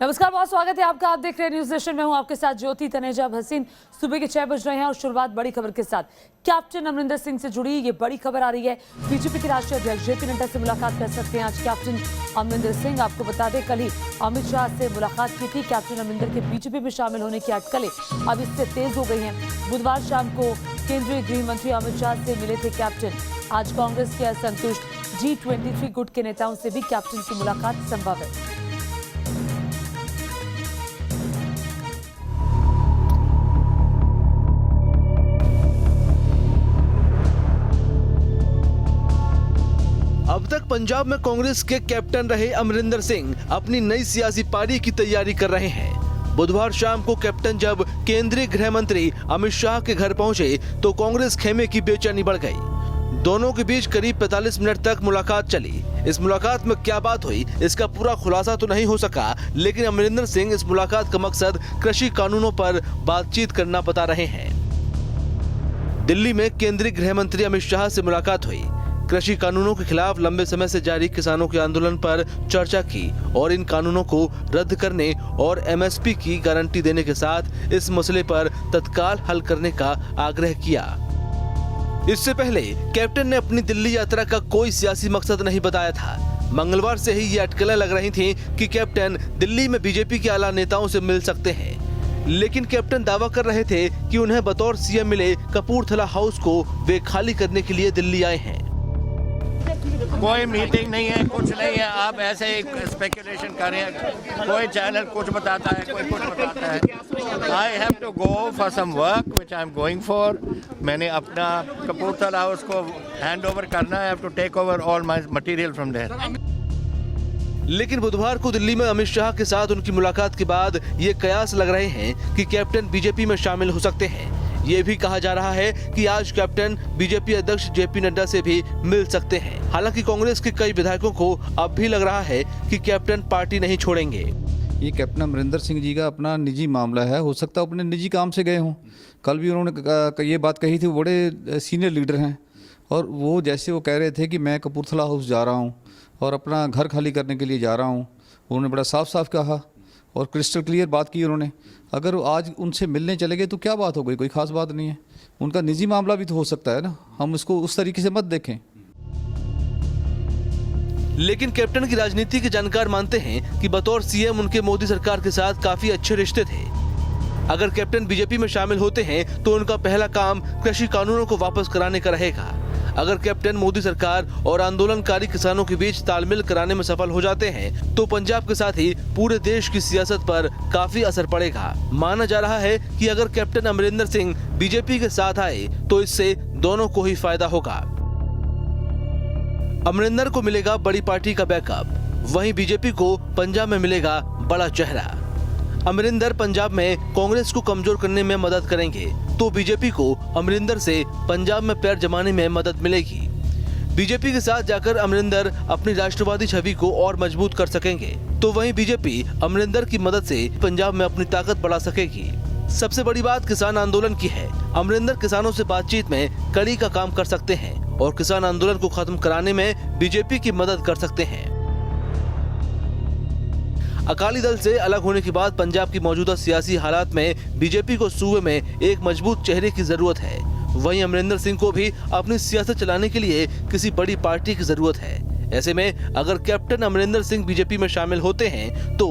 नमस्कार, बहुत स्वागत है आपका। आप देख रहे हैं न्यूज नेशन में हूं आपके साथ ज्योति तनेजा हसीन। सुबह के 6 बज रहे हैं और शुरुआत बड़ी खबर के साथ। कैप्टन अमरिंदर सिंह से जुड़ी ये बड़ी खबर आ रही है। बीजेपी के राष्ट्रीय अध्यक्ष जेपी नड्डा से मुलाकात कर सकते हैं आज कैप्टन अमरिंदर सिंह। आपको बता दें, कल ही अमित शाह से मुलाकात की थी। कैप्टन अमरिंदर के बीजेपी में शामिल होने की अटकलें अब इससे तेज हो गई हैं। बुधवार शाम को केंद्रीय गृह मंत्री अमित शाह से मिले थे कैप्टन। आज कांग्रेस के असंतुष्ट G23 गुट के नेताओं से भी कैप्टन की मुलाकात संभव है। अब तक पंजाब में कांग्रेस के कैप्टन रहे अमरिंदर सिंह अपनी नई सियासी पारी की तैयारी कर रहे हैं। बुधवार शाम को कैप्टन जब केंद्रीय गृह मंत्री अमित शाह के घर पहुंचे तो कांग्रेस खेमे की बेचैनी बढ़ गई। दोनों के बीच करीब 45 मिनट तक मुलाकात चली। इस मुलाकात में क्या बात हुई इसका पूरा खुलासा तो नहीं हो सका, लेकिन अमरिंदर सिंह इस मुलाकात का मकसद कृषि कानूनों पर बातचीत करना बता रहे हैं। दिल्ली में केंद्रीय गृह मंत्री अमित शाह से मुलाकात हुई। कृषि कानूनों के खिलाफ लंबे समय से जारी किसानों के आंदोलन पर चर्चा की और इन कानूनों को रद्द करने और MSP की गारंटी देने के साथ इस मसले पर तत्काल हल करने का आग्रह किया। इससे पहले कैप्टन ने अपनी दिल्ली यात्रा का कोई सियासी मकसद नहीं बताया था। मंगलवार से ही ये अटकलें लग रही थीं कि कैप्टन दिल्ली में बीजेपी के आला नेताओं से मिल सकते हैं, लेकिन कैप्टन दावा कर रहे थे कि उन्हें बतौर CM मिले कपूरथला हाउस को वे खाली करने के लिए दिल्ली आए हैं। कोई मीटिंग नहीं है, कुछ नहीं है। आप ऐसे ही स्पेकुलेशन कर रहे हैं। कोई चैनल कुछ बताता है, कोई कुछ बताता है। I have to go for some work which I am going for. मैंने अपना कपूरथला हाउस को हैंड ओवर करना है। I have to take over all my material from there. लेकिन बुधवार को दिल्ली में अमित शाह के साथ उनकी मुलाकात के बाद ये कयास लग रहे हैं कि कैप्टन बीजेपी में शामिल हो सकते हैं। ये भी कहा जा रहा है कि आज कैप्टन बीजेपी अध्यक्ष जेपी नड्डा से भी मिल सकते हैं। हालांकि कांग्रेस के कई विधायकों को अब भी लग रहा है कि कैप्टन पार्टी नहीं छोड़ेंगे। ये कैप्टन अमरिंदर सिंह जी का अपना निजी मामला है। हो सकता है अपने निजी काम से गए हों। कल भी उन्होंने ये बात कही थी। वो बड़े सीनियर लीडर हैं और वो जैसे वो कह रहे थे कि मैं कपूरथला हाउस जा रहा हूँ और अपना घर खाली करने के लिए जा रहा हूँ। उन्होंने बड़ा साफ साफ कहा और क्रिस्टल क्लियर बात की उन्होंने। अगर आज उनसे मिलने चले गए तो क्या बात हो गई? कोई खास बात नहीं है। उनका निजी मामला भी तो हो सकता है ना, हम इसको उस तरीके से मत देखें। लेकिन कैप्टन की राजनीति के जानकार मानते हैं कि बतौर CM उनके मोदी सरकार के साथ काफी अच्छे रिश्ते थे। अगर कैप्टन बीजेपी में शामिल होते हैं तो उनका पहला काम कृषि कानूनों को वापस कराने का रहेगा। अगर कैप्टन मोदी सरकार और आंदोलनकारी किसानों के बीच तालमेल कराने में सफल हो जाते हैं तो पंजाब के साथ ही पूरे देश की सियासत पर काफी असर पड़ेगा। माना जा रहा है कि अगर कैप्टन अमरिंदर सिंह बीजेपी के साथ आए तो इससे दोनों को ही फायदा होगा। अमरिंदर को मिलेगा बड़ी पार्टी का बैकअप, वहीं बीजेपी को पंजाब में मिलेगा बड़ा चेहरा। अमरिंदर पंजाब में कांग्रेस को कमजोर करने में मदद करेंगे तो बीजेपी को अमरिंदर से पंजाब में पैर जमाने में मदद मिलेगी। बीजेपी के साथ जाकर अमरिंदर अपनी राष्ट्रवादी छवि को और मजबूत कर सकेंगे तो वहीं बीजेपी अमरिंदर की मदद से पंजाब में अपनी ताकत बढ़ा सकेगी। सबसे बड़ी बात किसान आंदोलन की है। अमरिंदर किसानों से बातचीत में कड़ी का काम कर सकते हैं और किसान आंदोलन को खत्म कराने में बीजेपी की मदद कर सकते हैं। अकाली दल से अलग होने के बाद पंजाब की मौजूदा सियासी हालात में बीजेपी को सूबे में एक मजबूत चेहरे की जरूरत है। वहीं अमरिंदर सिंह को भी अपनी सियासत चलाने के लिए किसी बड़ी पार्टी की जरूरत है। ऐसे में अगर कैप्टन अमरिंदर सिंह बीजेपी में शामिल होते हैं तो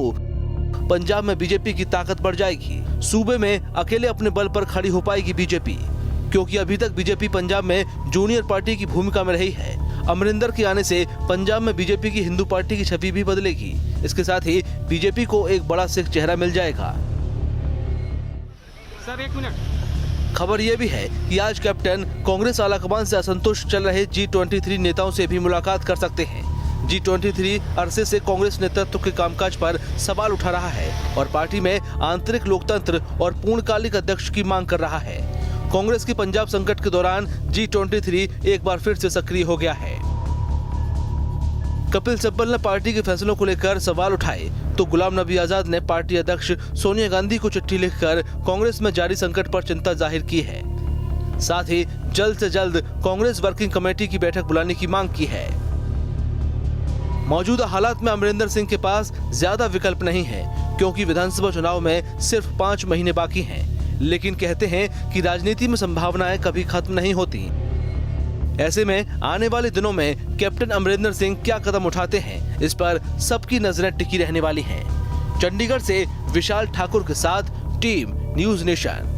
पंजाब में बीजेपी की ताकत बढ़ जाएगी। सूबे में अकेले अपने बल पर खड़ी हो पाएगी बीजेपी, क्योंकि अभी तक बीजेपी पंजाब में जूनियर पार्टी की भूमिका में रही है। अमरिंदर के आने से पंजाब में बीजेपी की हिंदू पार्टी की छवि भी बदलेगी। इसके साथ ही बीजेपी को एक बड़ा सिख चेहरा मिल जाएगा। Sir, 1 minute. खबर यह भी है कि आज कैप्टन कांग्रेस आलाकमान से असंतुष्ट चल रहे G23 नेताओं से भी मुलाकात कर सकते हैं। G23 अरसे से कांग्रेस नेतृत्व के कामकाज पर सवाल उठा रहा है और पार्टी में आंतरिक लोकतंत्र और पूर्णकालिक अध्यक्ष की मांग कर रहा है। कांग्रेस की पंजाब संकट के दौरान G23 एक बार फिर से सक्रिय हो गया है। कपिल सिब्बल ने पार्टी के फैसलों को लेकर सवाल उठाए तो गुलाम नबी आजाद ने पार्टी अध्यक्ष सोनिया गांधी को चिट्ठी लिखकर कांग्रेस में जारी संकट पर चिंता जाहिर की है। साथ ही जल्द से जल्द कांग्रेस वर्किंग कमेटी की बैठक बुलाने की मांग की है। मौजूदा हालात में अमरिंदर सिंह के पास ज्यादा विकल्प नहीं है, क्योंकि विधानसभा चुनाव में सिर्फ 5 महीने बाकी हैं। लेकिन कहते हैं कि राजनीति में संभावनाएं कभी खत्म नहीं होती। ऐसे में आने वाले दिनों में कैप्टन अमरिंदर सिंह क्या कदम उठाते हैं, इस पर सबकी नजरें टिकी रहने वाली हैं। चंडीगढ़ से विशाल ठाकुर के साथ टीम न्यूज़ नेशन।